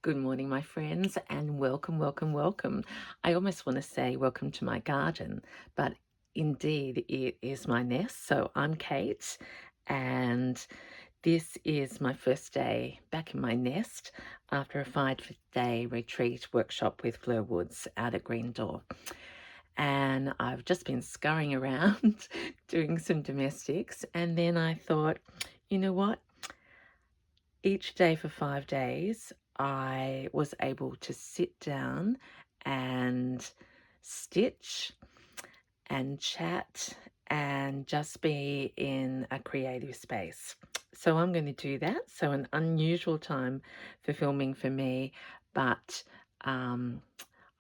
Good morning, my friends, and welcome, welcome, welcome. I almost want to say welcome to my garden, but indeed it is my nest. So I'm Kate, and this is my first day back in my nest after a 5-day retreat workshop with Fleur out at Green Door. And I've just been scurrying around doing some domestics, and then I thought, you know what? Each day for 5 days, I was able to sit down and stitch and chat and just be in a creative space. So I'm going to do that. So an unusual time for filming for me, but I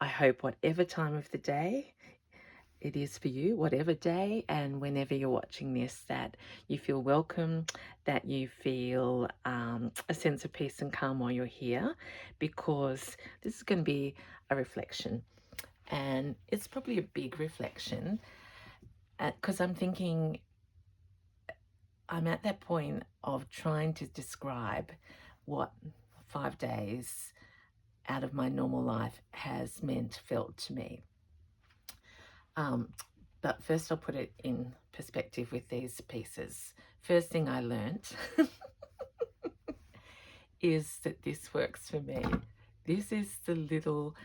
hope whatever time of the day it is for you, whatever day and whenever you're watching this, that you feel welcome, that you feel a sense of peace and calm while you're here, because this is going to be a reflection. And it's probably a big reflection because I'm thinking I'm at that point of trying to describe what 5 days out of my normal life has felt to me. But first I'll put it in perspective with these pieces. First thing I learnt is that this works for me. This is the little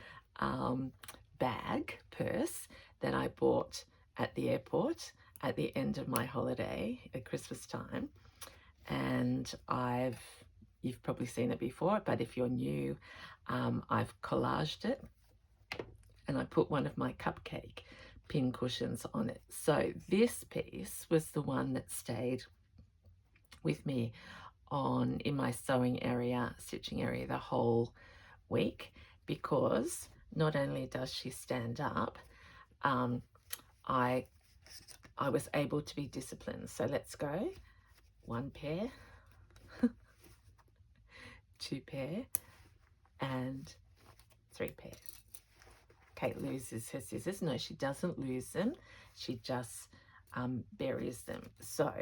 bag, purse, that I bought at the airport at the end of my holiday at Christmas time. And you've probably seen it before, but if you're new, I've collaged it and I put one of my cupcake pin cushions on it. So this piece was the one that stayed with me in my sewing area, stitching area the whole week, because not only does she stand up, I was able to be disciplined. So let's go. 1 pair, 2 pair, and 3 pair. Kate loses her scissors. No, she doesn't lose them. She just buries them. So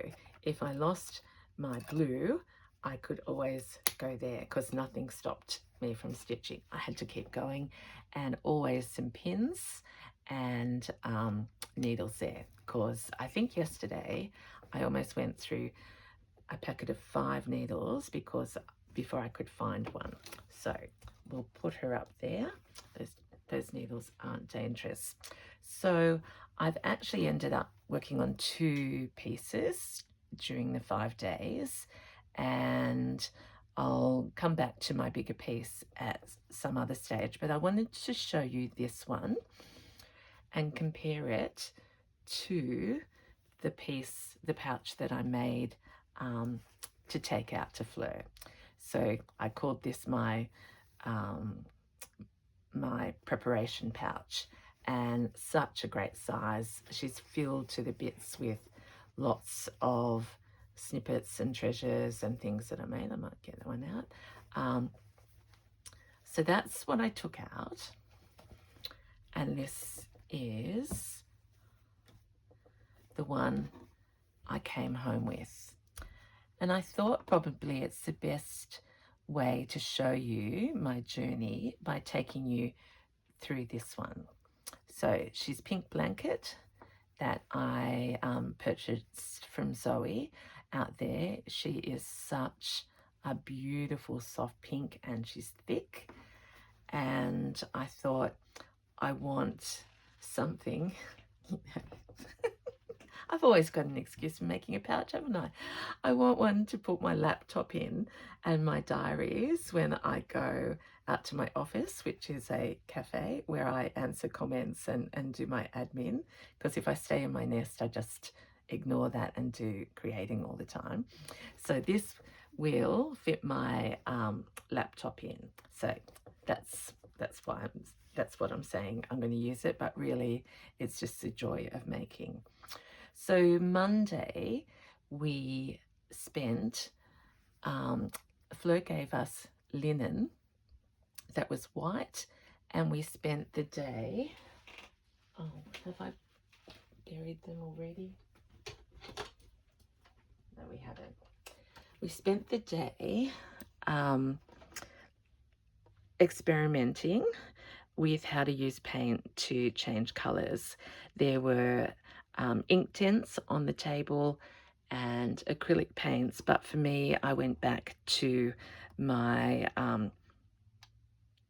if I lost my blue, I could always go there because nothing stopped me from stitching. I had to keep going, and always some pins and needles there, because I think yesterday I almost went through a packet of 5 needles before I could find one. So we'll put her up there. Those needles aren't dangerous. So I've actually ended up working on 2 pieces during the 5 days, and I'll come back to my bigger piece at some other stage, but I wanted to show you this one and compare it to the pouch that I made to take out to Fleur. So I called this my preparation pouch, and such a great size. She's filled to the bits with lots of snippets and treasures and things that I made. I might get that one out. So that's what I took out, and this is the one I came home with. And I thought probably it's the best way to show you my journey by taking you through this one. So she's Pink Blanket that I purchased from Zoe out there. She is such a beautiful soft pink, and she's thick. And I thought, I want something. I've always got an excuse for making a pouch, haven't I? I want one to put my laptop in and my diaries when I go out to my office, which is a cafe where I answer comments and do my admin. Because if I stay in my nest, I just ignore that and do creating all the time. So this will fit my laptop in. So that's what I'm saying. I'm going to use it, but really it's just the joy of making. So Monday we spent, Fleur gave us linen that was white, and we spent the day, oh, have I buried them already? No, we haven't. We spent the day experimenting with how to use paint to change colours. There were ink tints on the table and acrylic paints, but for me, I went back to my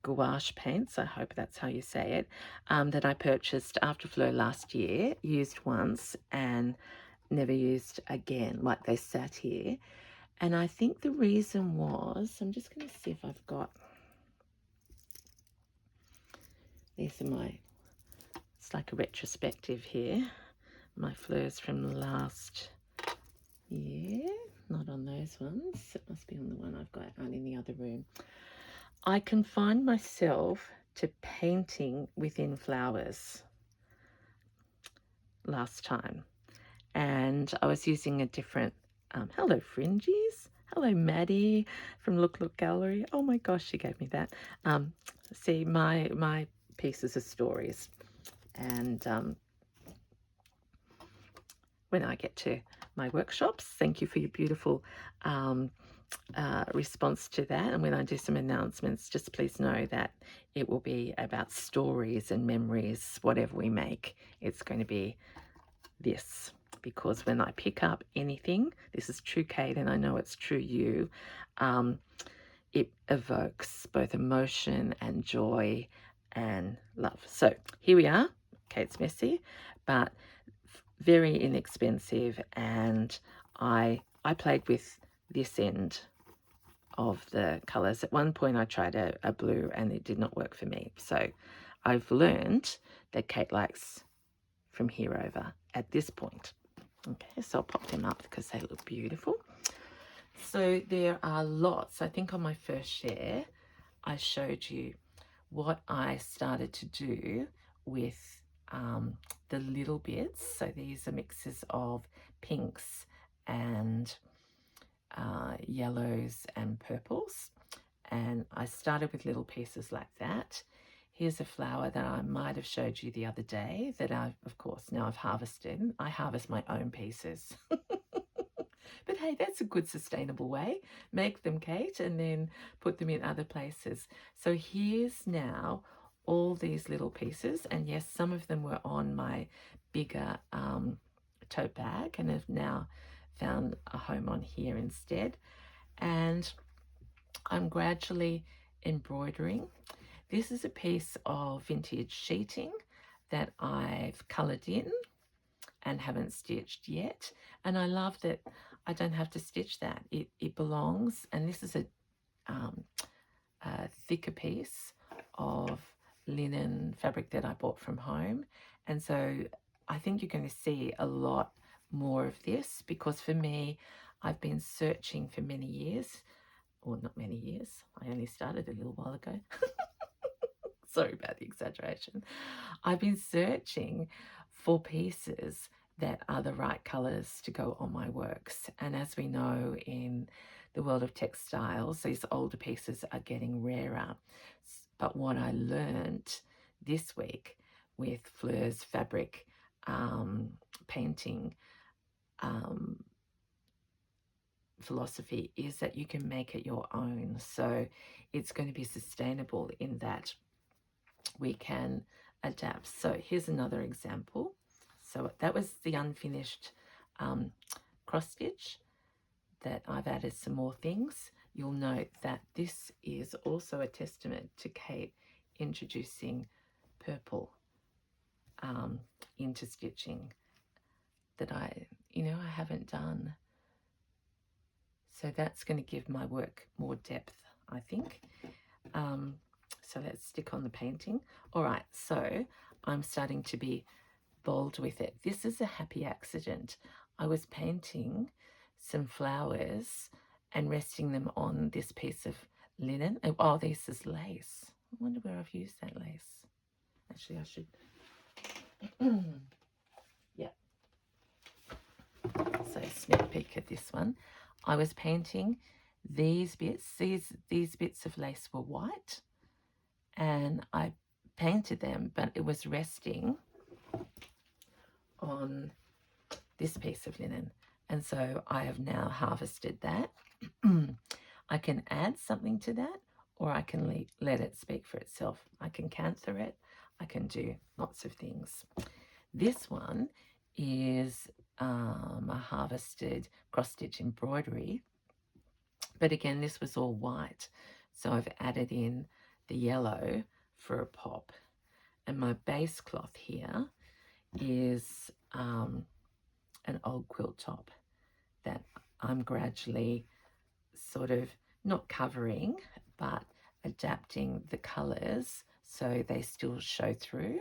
gouache paints, I hope that's how you say it, that I purchased after Fleur last year, used once and never used again, like they sat here. And I think the reason was, I'm just going to see if I've got, these are my, it's like a retrospective here, my Fleurs from last year, not on those ones, it must be on the one I've got out in the other room. I confined myself to painting within flowers last time, and I was using a different, hello Fringies, hello Maddie from Look Look Gallery, oh my gosh, she gave me that. See, my pieces are stories, and when I get to my workshops, thank you for your beautiful response to that, and when I do some announcements, just please know that it will be about stories and memories. Whatever we make, it's going to be this, because when I pick up anything, this is true Kate, and I know it's true you, it evokes both emotion and joy and love. So here we are. Kate's messy, but very inexpensive, and I played with this end of the colours. At one point I tried a blue and it did not work for me. So I've learned that Kate likes from here over at this point. Okay, so I'll pop them up because they look beautiful. So there are lots. I think on my first share I showed you what I started to do with the little bits. So these are mixes of pinks and yellows and purples, and I started with little pieces like that. Here's a flower that I might have showed you the other day that I've, of course, now I've harvested. I harvest my own pieces. But hey, that's a good sustainable way. Make them, Kate, and then put them in other places. So here's now all these little pieces, and yes, some of them were on my bigger tote bag and have now found a home on here instead. And I'm gradually embroidering. This is a piece of vintage sheeting that I've coloured in and haven't stitched yet, and I love that I don't have to stitch that. It belongs, and this is a thicker piece of linen fabric that I bought from home, and so I think you're going to see a lot more of this, because for me, I've been searching for many years, or not many years, I only started a little while ago. Sorry about the exaggeration. I've been searching for pieces that are the right colours to go on my works. And as we know, in the world of textiles, these older pieces are getting rarer. But what I learned this week with Fleur's fabric painting philosophy is that you can make it your own. So it's going to be sustainable in that we can adapt. So here's another example. So that was the unfinished cross stitch that I've added some more things. You'll note that this is also a testament to Kate introducing purple into stitching that I haven't done. So that's going to give my work more depth, I think. So let's stick on the painting. All right, so I'm starting to be bold with it. This is a happy accident. I was painting some flowers and resting them on this piece of linen. Oh, this is lace. I wonder where I've used that lace. Actually, I should. Yeah. So sneak peek at this one. I was painting these bits. These bits of lace were white, and I painted them, but it was resting on this piece of linen, and so I have now harvested that. I can add something to that, or I can let it speak for itself. I can canther it. I can do lots of things. This one is a harvested cross-stitch embroidery, but again, this was all white, so I've added in the yellow for a pop. And my base cloth here is an old quilt top that I'm gradually sort of not covering, but adapting the colours so they still show through.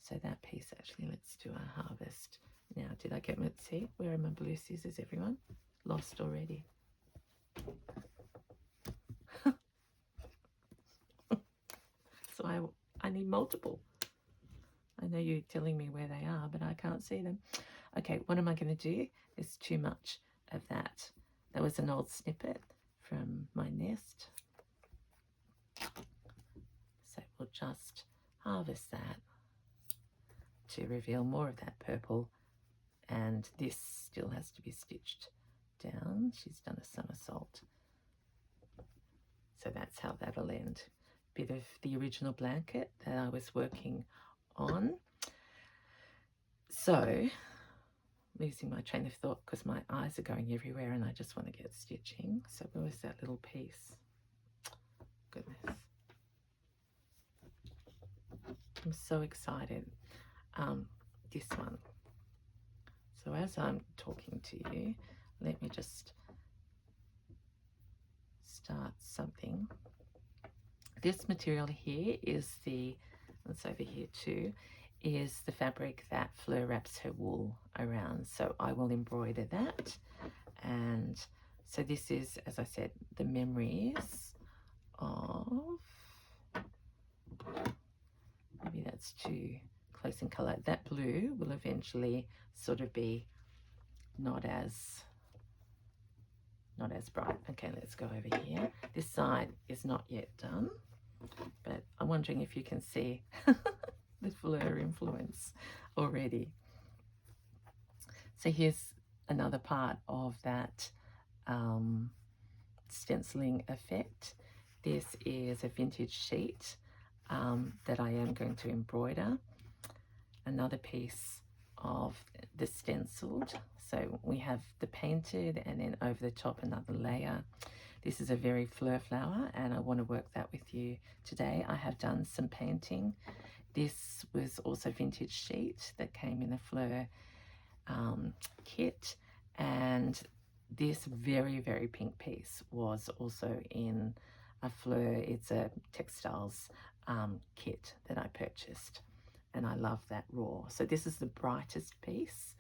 So that piece, actually, let's do a harvest. Now, did I get my, see, where are my blue scissors, everyone? Lost already. So I need multiple. I know you're telling me where they are, but I can't see them. Okay, what am I going to do? There's too much of that. That was an old snippet from my nest. So we'll just harvest that to reveal more of that purple. And this still has to be stitched down. She's done a somersault. So that's how that'll end. Bit of the original blanket that I was working on. So, losing my train of thought because my eyes are going everywhere and I just want to get stitching. So where was that little piece? Goodness. I'm so excited. This one. So as I'm talking to you, let me just start something. This material here is it's over here too, is the fabric that Fleur wraps her wool around. So I will embroider that. And so this is, as I said, the memories of, maybe that's too close in colour. That blue will eventually sort of be not as bright. Okay, let's go over here. This side is not yet done, but I'm wondering if you can see the Fleur influence already. So here's another part of that stenciling effect. This is a vintage sheet that I am going to embroider. Another piece of the stenciled. So we have the painted and then over the top another layer. This is a very Fleur flower and I want to work that with you today. I have done some painting. This was also vintage sheet that came in a Fleur kit, and this very, very pink piece was also in a Fleur. It's a textiles kit that I purchased, and I love that raw. So this is the brightest piece,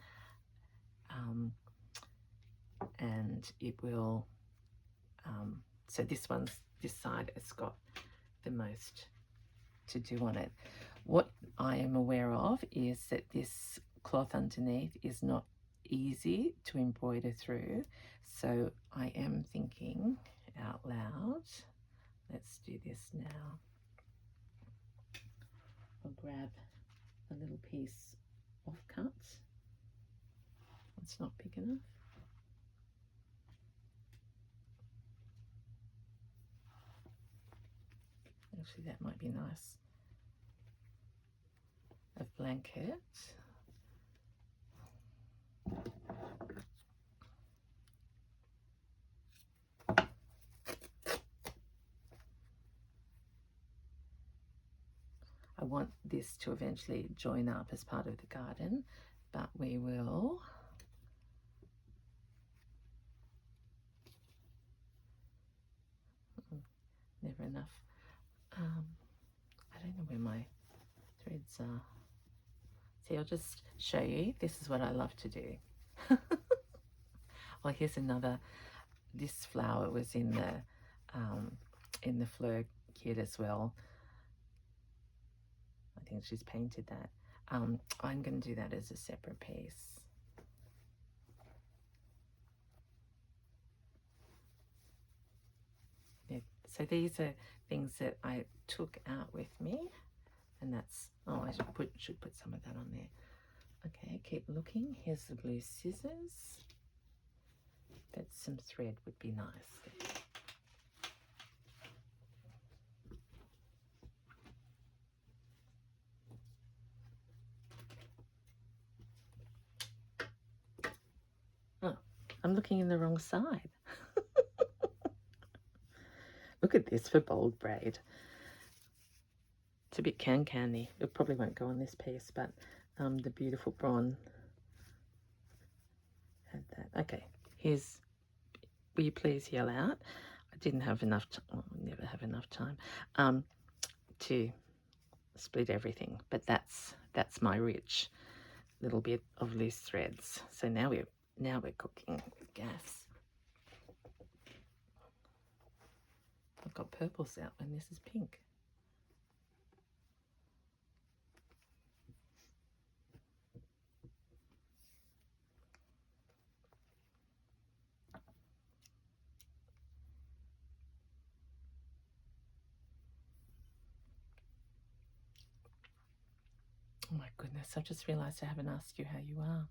and it will, so this side has got the most to do on it. What I am aware of is that this cloth underneath is not easy to embroider through, so I am thinking out loud. Let's do this now. I'll grab a little piece off cut. It's not big enough. Actually, that might be nice. A blanket. I want this to eventually join up as part of the garden, but we will never enough. I don't know where my threads are. See, I'll just show you. This is what I love to do. Well, here's another. This flower was in the Fleur kit as well. I think she's painted that. I'm going to do that as a separate piece. Yeah, so these are things that I took out with me, and that's, oh, I should put some of that on there. Okay, keep looking. Here's the blue scissors. But some thread would be nice. I'm looking in the wrong side. Look at this for bold braid. It's a bit canny. It probably won't go on this piece, but the beautiful bronze had that. Okay, here's, will you please yell out? I didn't have enough time, never have enough time, to split everything, but that's my rich little bit of loose threads. So now we're cooking with gas. I've got purples out when this is pink. Oh my goodness, I just realised I haven't asked you how you are.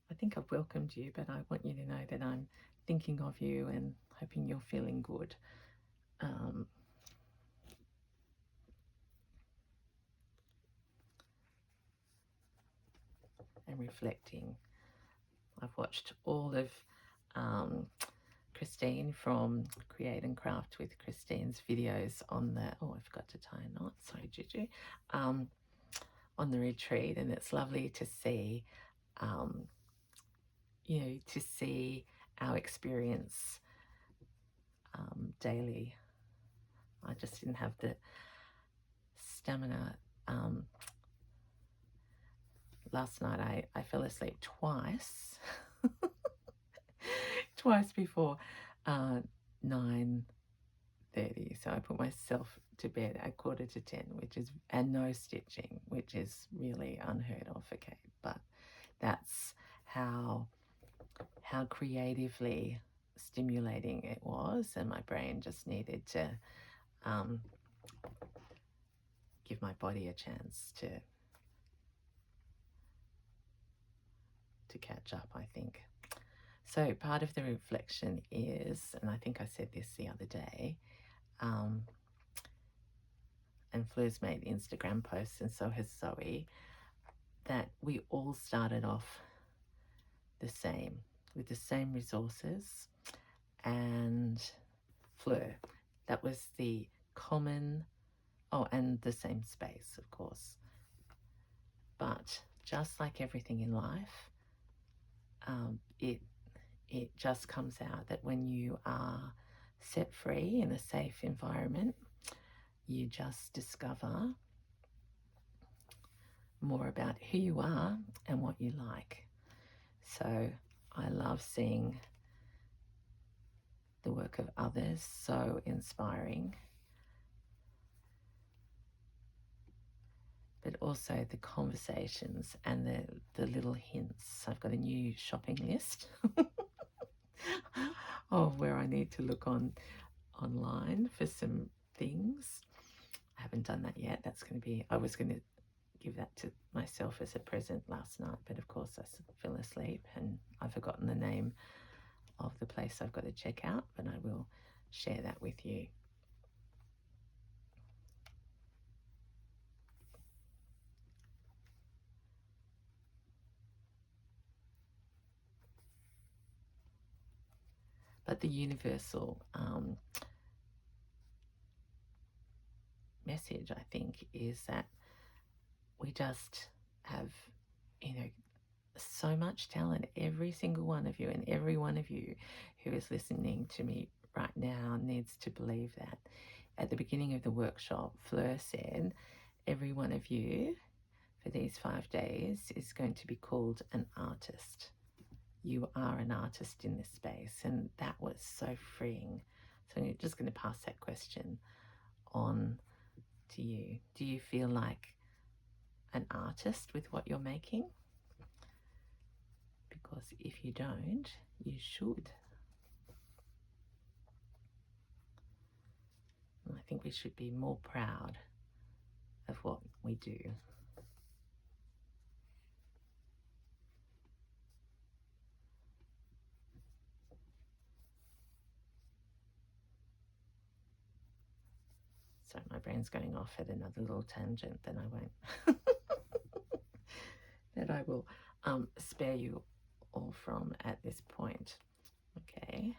I think I've welcomed you, but I want you to know that I'm thinking of you and hoping you're feeling good. And reflecting. I've watched all of Christine from Create and Craft with Christine's videos on the, oh, I forgot to tie a knot, sorry Juju, on the retreat, and it's lovely to see, you know, to see our experience daily. I just didn't have the stamina. Last night I fell asleep twice, twice before 9:30. So I put myself to bed at 9:45, which is, and no stitching, which is really unheard of for Kate. But that's how creatively stimulating it was, and my brain just needed to give my body a chance to catch up, I think. So part of the reflection is, and I think I said this the other day, and Fleur's made Instagram posts, and so has Zoe, that we all started off the same, with the same resources. And Fleur, that was the common, oh, and the same space, of course. But just like everything in life, it just comes out that when you are set free in a safe environment, you just discover more about who you are and what you like. So I love seeing the work of others, so inspiring. But also the conversations and the little hints. I've got a new shopping list of where I need to look online for some things. I haven't done that yet. That's going to be, I was going to give that to myself as a present last night, but of course I fell asleep and I've forgotten the name of the place I've got to check out, but I will share that with you. But the universal message, I think, is that we just have, you know, so much talent. Every single one of you, and every one of you who is listening to me right now needs to believe that. At the beginning of the workshop, Fleur said, every one of you for these 5 days is going to be called an artist. You are an artist in this space, and that was so freeing. So I'm just going to pass that question on to you. Do you feel like an artist with what you're making? Because if you don't, you should. And I think we should be more proud of what we do. So my brain's going off at another little tangent, then I won't. That I will spare you all from at this point. Okay.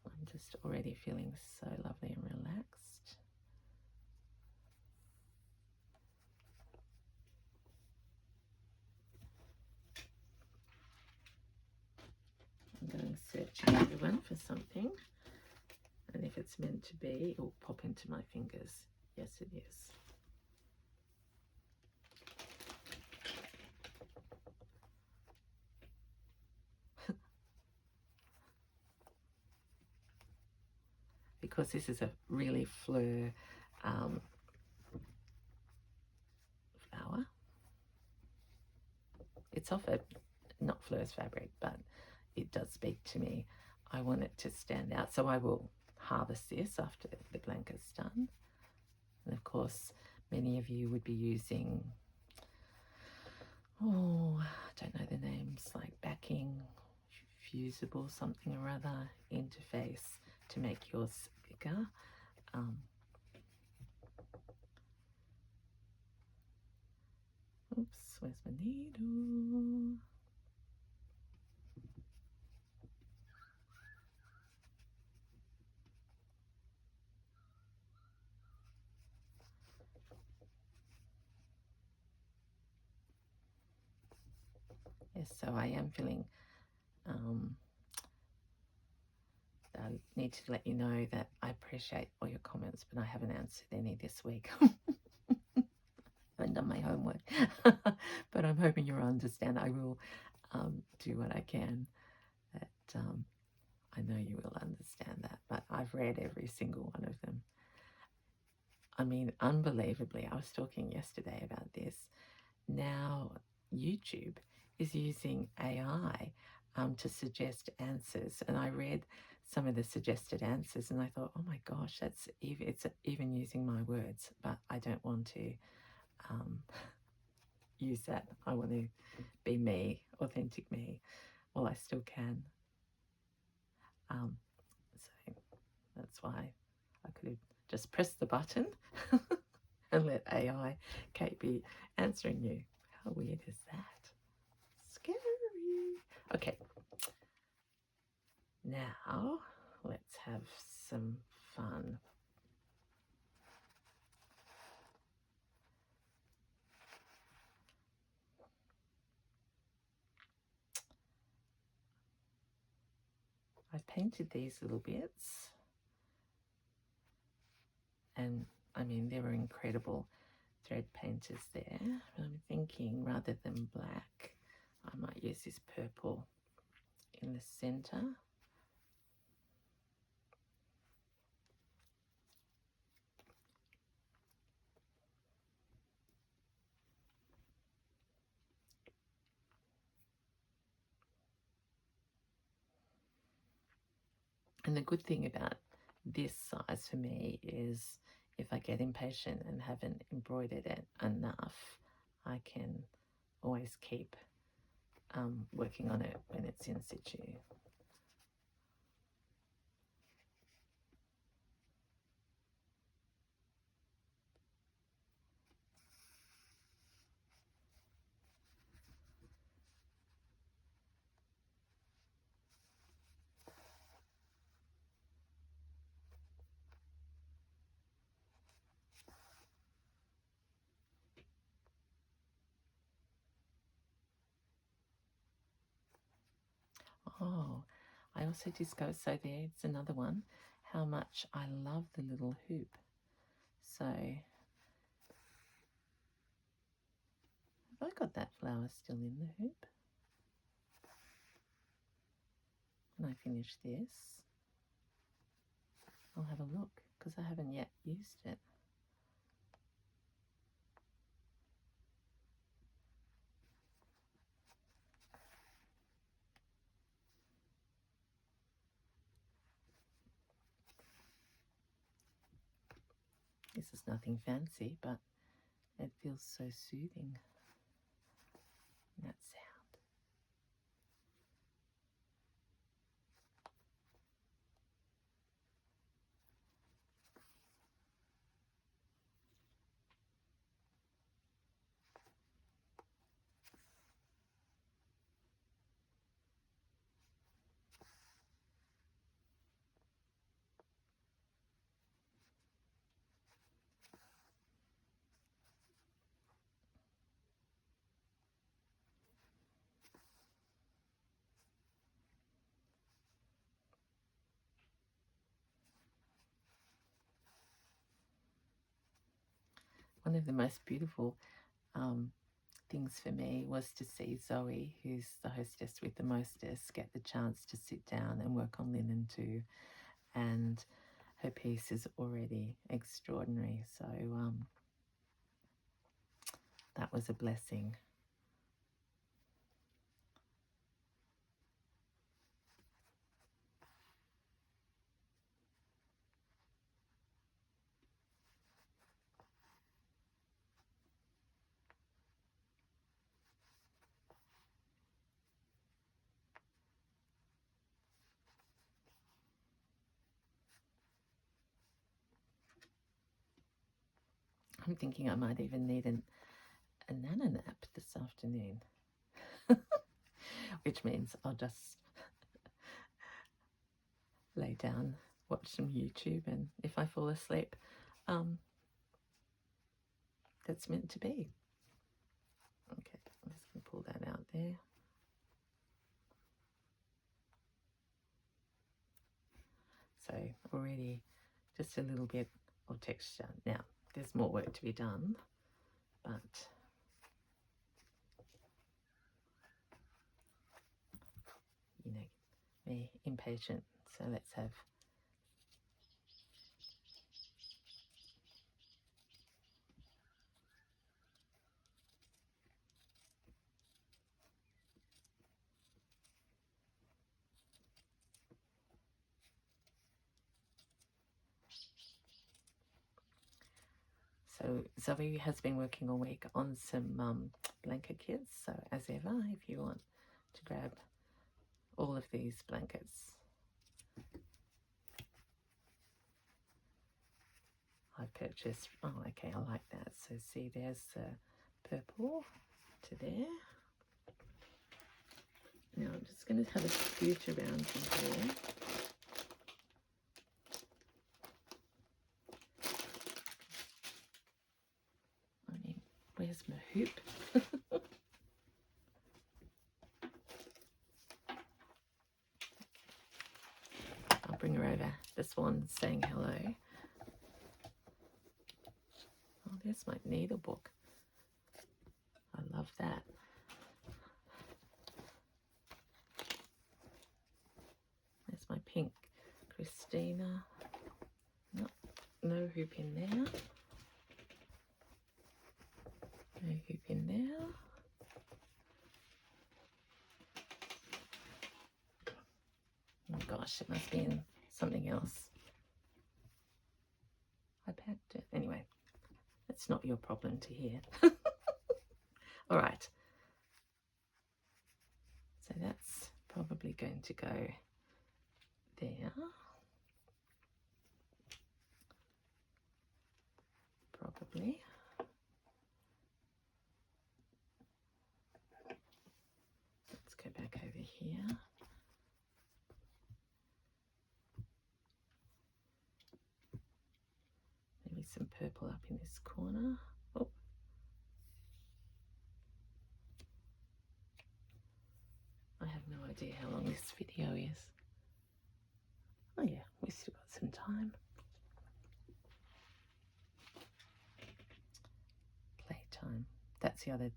I'm just already feeling so lovely and relaxed. I'm going searching everyone for something, and if it's meant to be, it will pop into my fingers. Yes, it is. Because this is a really Fleur flower. It's off a, not Fleur's fabric, but it does speak to me. I want it to stand out, so I will harvest this after the blanket's done. And of course, many of you would be using, oh, I don't know the names, like backing, fusible, something or other, interface to make yours bigger. Oops, where's my needle? Yes, so I am feeling, I need to let you know that I appreciate all your comments, but I haven't answered any this week. I haven't done my homework, but I'm hoping you'll understand. I will do what I can. That I know you will understand that, but I've read every single one of them. I mean, unbelievably, I was talking yesterday about this. Now, YouTube is using AI to suggest answers, and I read some of the suggested answers, and I thought, oh my gosh, it's even using my words, but I don't want to use that. I want to be me, authentic me, while I still can. So that's why I could have just pressed the button and let AI, Kate, be answering you. How weird is that? Scary. Okay. Now, let's have some fun. I've painted these little bits, and I mean, there were incredible thread painters there. But I'm thinking rather than black, I might use this purple in the center. And the good thing about this size for me is if I get impatient and haven't embroidered it enough, I can always keep working on it when it's in situ. Oh, I also discovered, so there's another one, how much I love the little hoop. So, have I got that flower still in the hoop? When I finish this, I'll have a look, because I haven't yet used it. This is nothing fancy, but it feels so soothing, that sound. one of the most beautiful things for me was to see Zoe, who's the hostess with the mostess, get the chance to sit down and work on linen too. And her piece is already extraordinary. So that was a blessing. I'm thinking I might even need a nana nap this afternoon, which means I'll just lay down, watch some YouTube, and if I fall asleep, that's meant to be. Okay, I'm just going to pull that out there. So already just a little bit of texture. Now, there's more work to be done, but you know, me impatient. So let's have So Zoe has been working all week on some blanket kits. So as ever, if you want to grab all of these blankets, I've purchased. Oh, okay, I like that. So see, there's the purple to there. Now I'm just going to have a scoot around in here. I mean, where's my hoop? I'll bring her over. This one's saying hello. Oh, there's my needle book. I love that. There's my pink Christina. No hoop in there. No hoop in there. Oh gosh, it must be in something else. I packed it. Anyway, it's not your problem to hear. All right. So that's probably going to go there. Probably. Let's go back over here. Maybe some purple up in this corner. Oh. I have no idea how long this video is. Oh yeah, we still got some time. Playtime. That's the other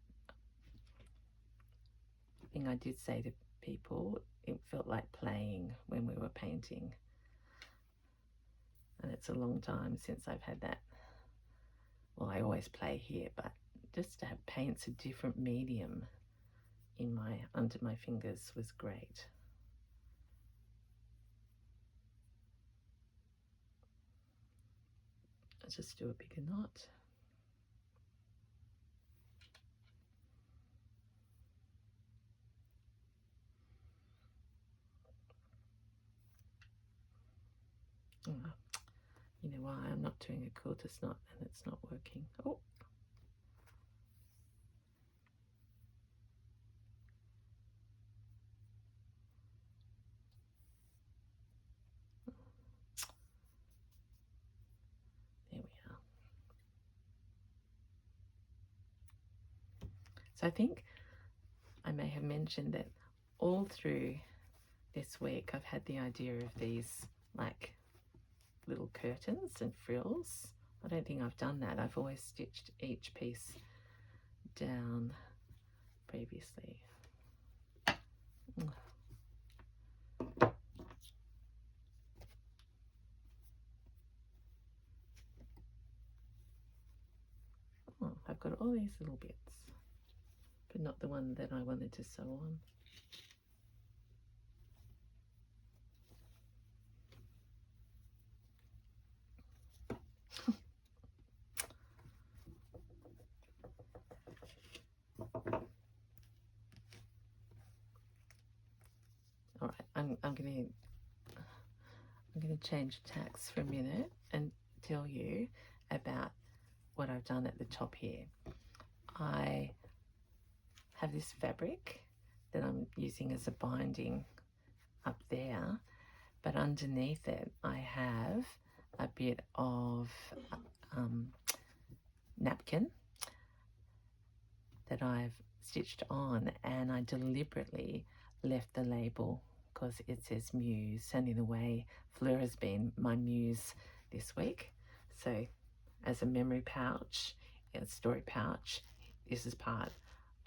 thing I did say to people. It felt like playing when we were painting. And it's a long time since I've had that. Well, I always play here, but just to have paints a different medium in under my fingers was great. I'll just do a bigger knot. Oh, you know why I'm not doing a quilter's knot and it's not working. Oh. There we are. So I think I may have mentioned that all through this week I've had the idea of these like little curtains and frills. I don't think I've done that. I've always stitched each piece down previously. Oh, I've got all these little bits, but not the one that I wanted to sew on. All right, I'm going to change tacks for a minute and tell you about what I've done at the top here. I have this fabric that I'm using as a binding up there, but underneath it I have a bit of napkin that I've stitched on, and I deliberately left the label because it says Muse, and in a way Fleur has been my muse this week. So as a memory pouch, a story pouch, this is part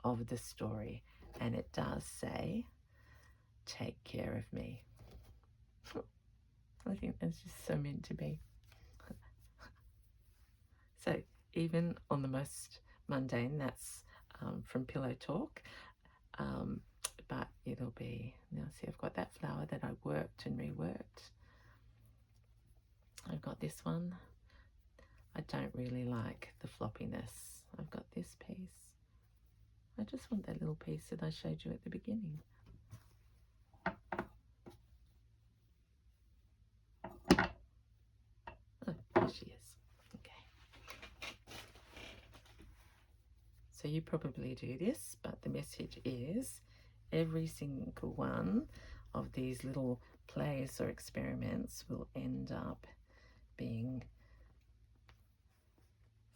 of the story, and it does say, take care of me. I think that's just so meant to be. So even on the most mundane, that's from Pillow Talk, but it'll be, now see, I've got that flower that I worked and reworked. I've got this one. I don't really like the floppiness. I've got this piece. I just want that little piece that I showed you at the beginning. Oh, there she is. Okay. So you probably do this, but the message is every single one of these little plays or experiments will end up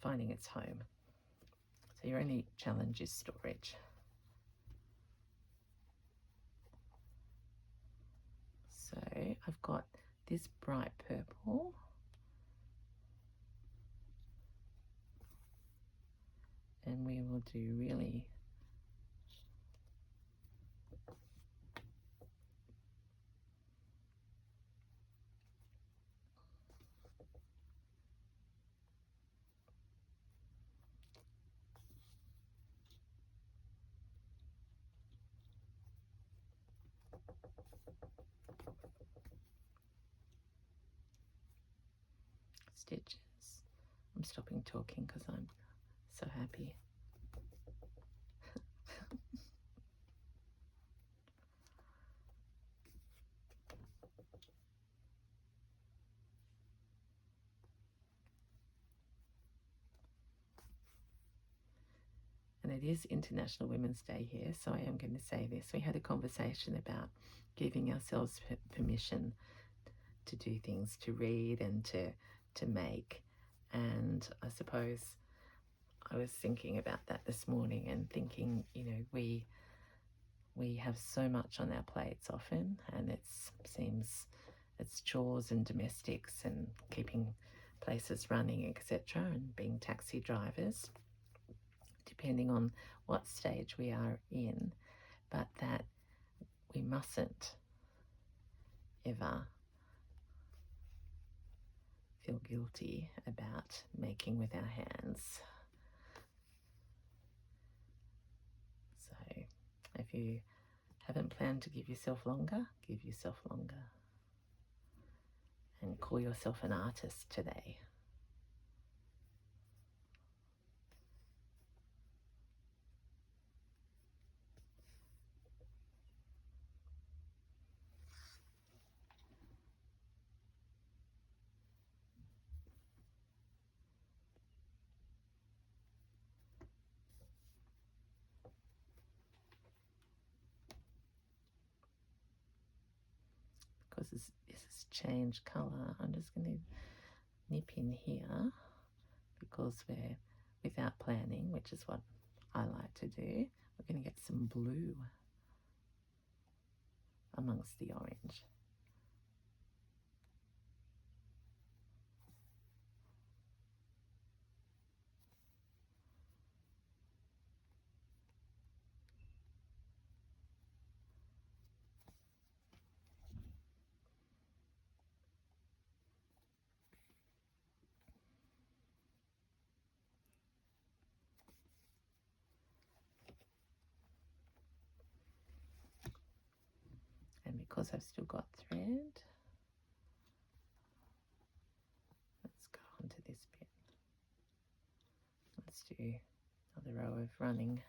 finding its home. So your only challenge is storage. So I've got this bright purple, and we will do really stitches. I'm stopping talking because I'm so happy. And it is International Women's Day here, so I am going to say this. We had a conversation about giving ourselves permission to do things, to read and to make. And I suppose I was thinking about that this morning and thinking, you know, we have so much on our plates often, and it seems it's chores and domestics and keeping places running, etc., and being taxi drivers, depending on what stage we are in, but that we mustn't ever feel guilty about making with our hands. So if you haven't planned to give yourself longer, give yourself longer. And call yourself an artist today. Because this has changed colour, I'm just going to nip in here because we're without planning, which is what I like to do. We're going to get some blue amongst the orange. because I've still got thread. Let's go onto this bit. Let's do another row of running.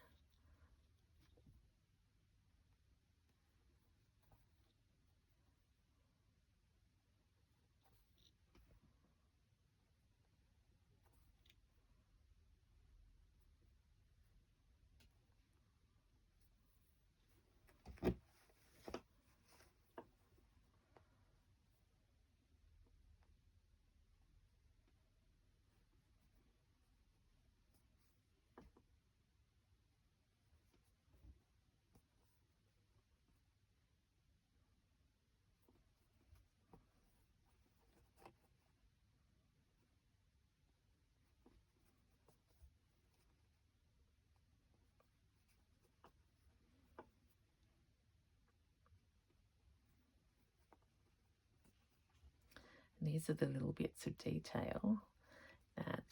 And these are the little bits of detail that,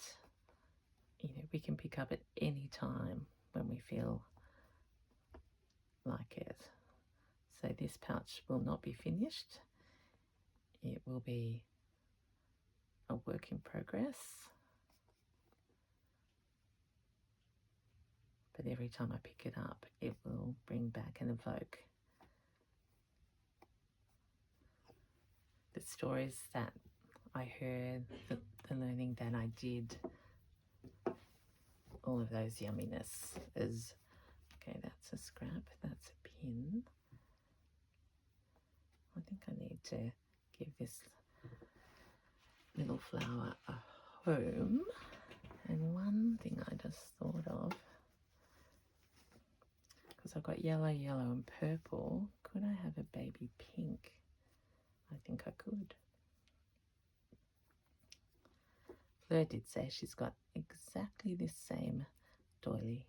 you know, we can pick up at any time when we feel like it. So this pouch will not be finished. It will be a work in progress. But every time I pick it up, it will bring back and evoke the stories that I heard, the learning that I did, all of those yumminess is, okay, that's a scrap, that's a pin. I think I need to give this little flower a home. And one thing I just thought of, because I've got yellow, yellow and purple, could I have a baby pink? I think I could. Fleur did say she's got exactly this same doily.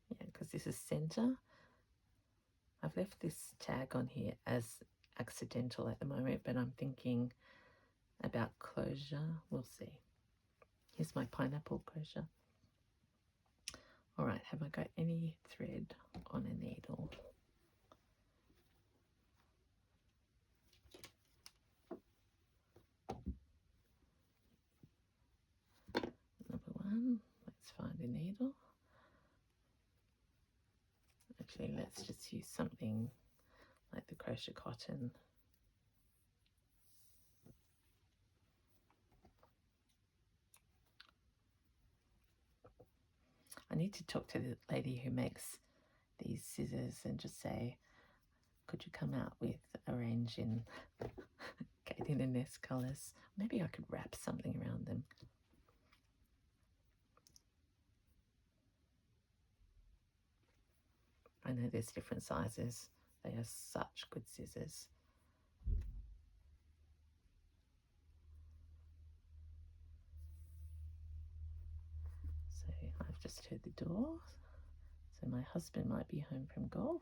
Yeah, because this is center. I've left this tag on here as accidental at the moment, but I'm thinking about closure. We'll see. Here's my pineapple closure. All right, have I got any thread on a needle? Number one, let's find a needle. Actually, let's just use something like the crochet cotton. I need to talk to the lady who makes these scissors and just say, could you come out with a range in Kate in the Nest colours? Maybe I could wrap something around them. I know there's different sizes. They are such good scissors. So I've just heard the door. So my husband might be home from golf.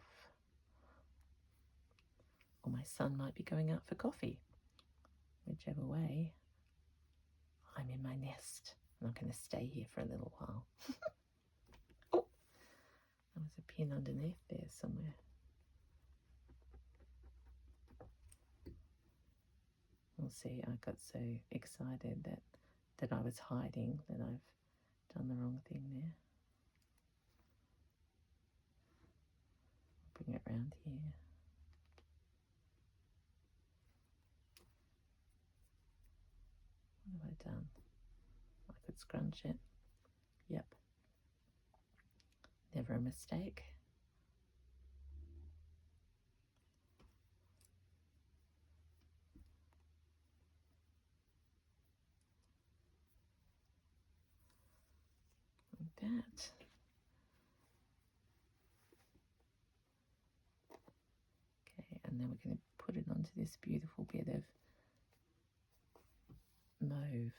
Or my son might be going out for coffee. Whichever way, I'm in my nest. I'm not going to stay here for a little while. Oh, there was a pin underneath there somewhere. We'll see, I got so excited that I was hiding that I've done the wrong thing there. Bring it round here. What have I done? I could scrunch it. Yep. Never a mistake. Like that. Okay, and then we're going to put it onto this beautiful bit of mauve.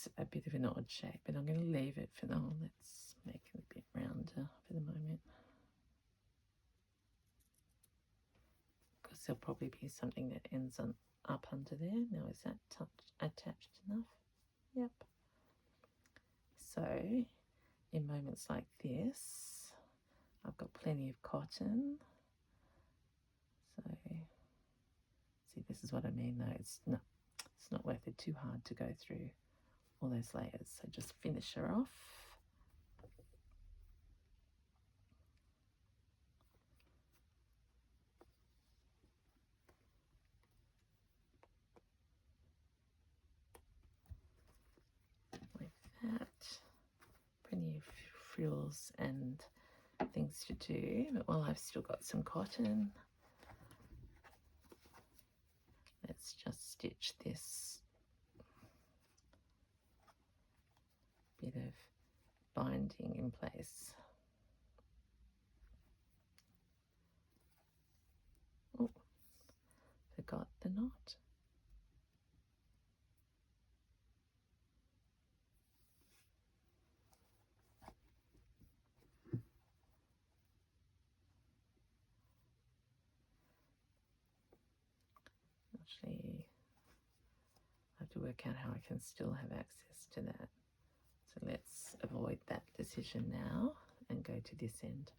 it's a bit of an odd shape, but I'm going to leave it for now. Let's make it a bit rounder for the moment, because there'll probably be something that ends on up under there. Now, is that attached enough? Yep. So in moments like this, I've got plenty of cotton. So see, this is what I mean though. It's not worth it too hard to go through all those layers. So just finish her off. Like that. Plenty of frills and things to do, but while I've still got some cotton, let's just stitch this bit of binding in place. Oh, forgot the knot. Actually, I have to work out how I can still have access to that. So let's avoid that decision now and go to this end.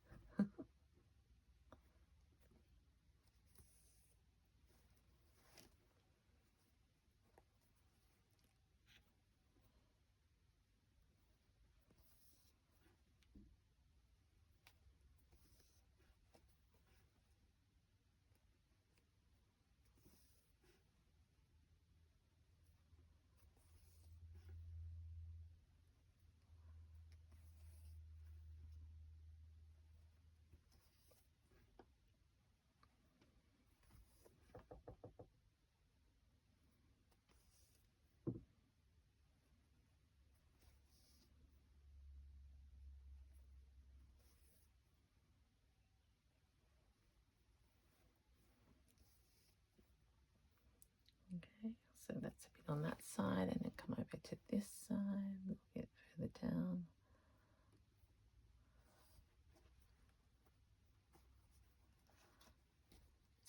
Okay, so that's a bit on that side, and then come over to this side, a little bit further down.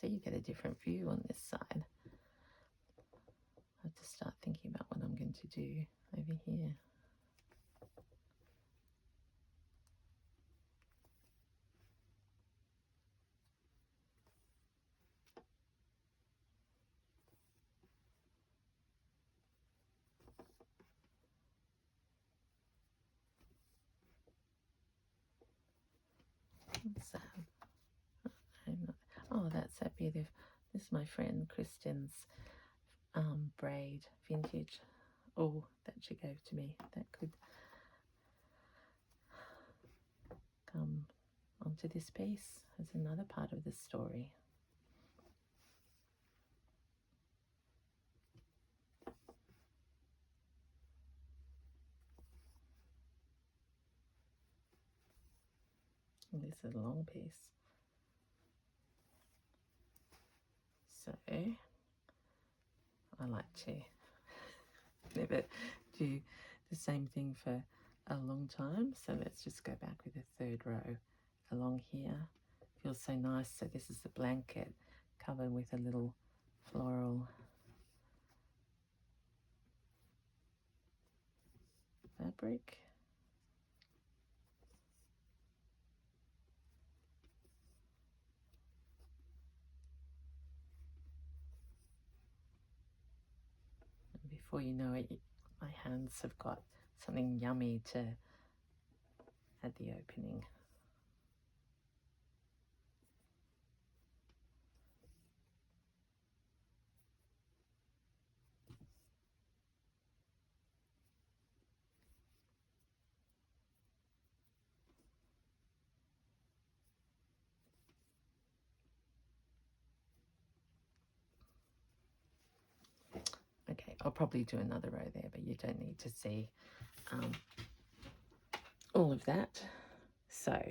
So you get a different view on this side. I have to start thinking about what I'm going to do over here. What's that? Oh, that's that bit of, this is my friend Kristen's braid vintage. Oh, that she gave to me. That could come onto this piece as another part of the story. And this is a long piece. So I like to never do the same thing for a long time. So let's just go back with a third row along here. Feels so nice. So this is the blanket covered with a little floral fabric. And before you know it, my hands have got something yummy to add the opening. Okay, I'll probably do another row there, but you don't need to see all of that. So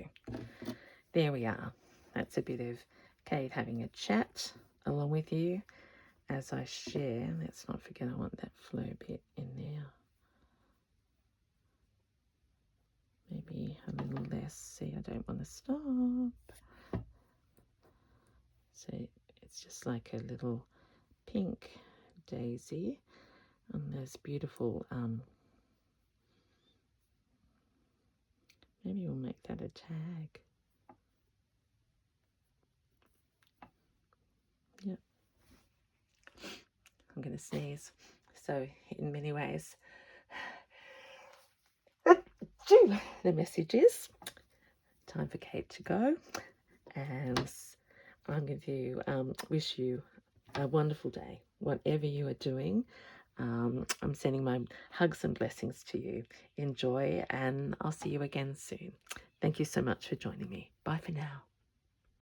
there we are. That's a bit of Kate having a chat along with you as I share. Let's not forget I want that Fleur bit in there. a little less. See, I don't want to stop. So it's just like a little pink daisy, and there's beautiful, maybe we'll make that a tag. Yep. I'm going to sneeze. So in many ways, the message is time for Kate to go, and I'm going to wish you a wonderful day, whatever you are doing. I'm sending my hugs and blessings to you. Enjoy, and I'll see you again soon. Thank you so much for joining me. Bye for now.